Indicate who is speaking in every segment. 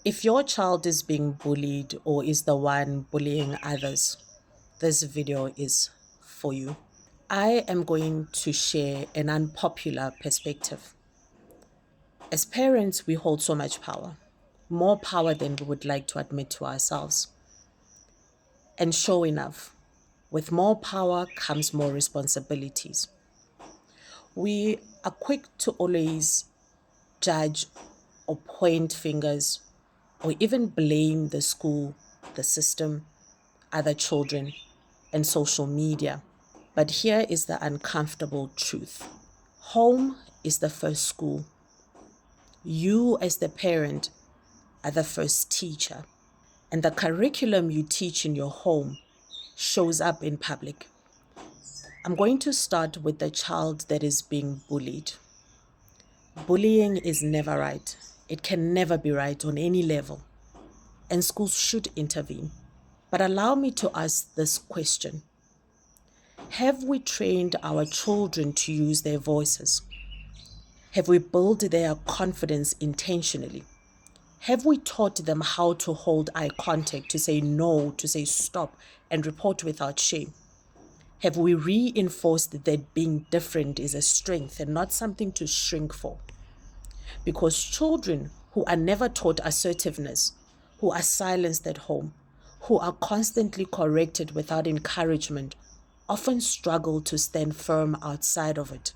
Speaker 1: If your child is being bullied or is the one bullying others, this video is for you. I am going to share an unpopular perspective. As parents, we hold so much power, more power than we would like to admit to ourselves. And sure enough, with more power comes more responsibilities. We are quick to always judge or point fingers or even blame the school, the system, other children, and social media. But here is the uncomfortable truth. Home is the first school. You, as the parent, are the first teacher. And the curriculum you teach in your home shows up in public. I'm going to start with the child that is being bullied. Bullying is never right. It can never be right on any level. And schools should intervene. But allow me to ask this question. Have we trained our children to use their voices? Have we built their confidence intentionally? Have we taught them how to hold eye contact, to say no, to say stop, and report without shame? Have we reinforced that being different is a strength and not something to shrink for? Because children who are never taught assertiveness, who are silenced at home, who are constantly corrected without encouragement, often struggle to stand firm outside of it.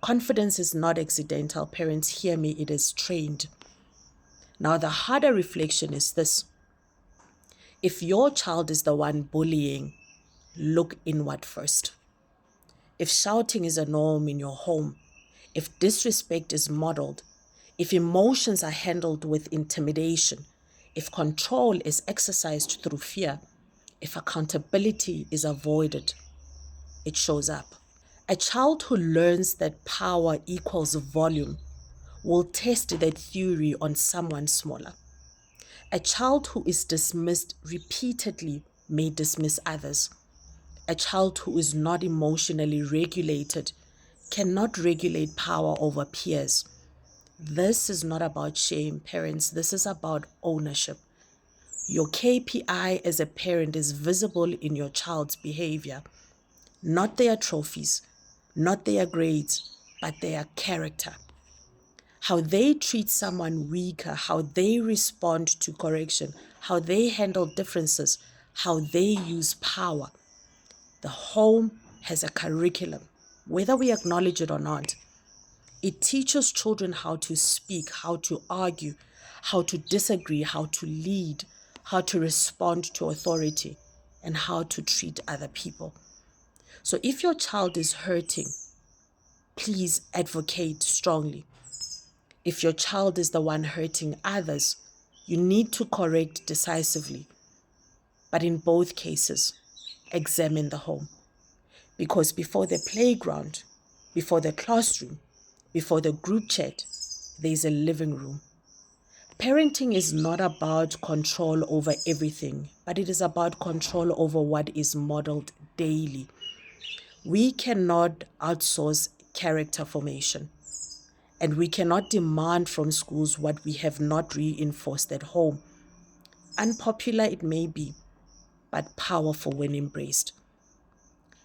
Speaker 1: Confidence is not accidental. Parents, hear me, it is trained. Now, the harder reflection is this. If your child is the one bullying, look inward first. If shouting is a norm in your home, if disrespect is modeled, if emotions are handled with intimidation, if control is exercised through fear, if accountability is avoided, it shows up. A child who learns that power equals volume will test that theory on someone smaller. A child who is dismissed repeatedly may dismiss others. A child who is not emotionally regulated cannot regulate power over peers. This is not about shame, parents. This is about ownership. Your KPI as a parent is visible in your child's behavior, not their trophies, not their grades, but their character. How they treat someone weaker, how they respond to correction, how they handle differences, how they use power. The home has a curriculum, whether we acknowledge it or not. It teaches children how to speak, how to argue, how to disagree, how to lead, how to respond to authority, and how to treat other people. So if your child is hurting, please advocate strongly. If your child is the one hurting others, you need to correct decisively. But in both cases, examine the home. Because before the playground, before the classroom, before the group chat, there is a living room. Parenting is not about control over everything, but it is about control over what is modeled daily. We cannot outsource character formation, and we cannot demand from schools what we have not reinforced at home. Unpopular it may be, but powerful when embraced.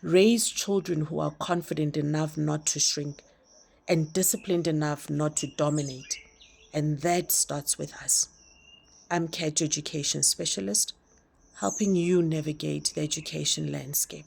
Speaker 1: Raise children who are confident enough not to shrink and disciplined enough not to dominate. And that starts with us. I'm Catch Education Specialist, helping you navigate the education landscape.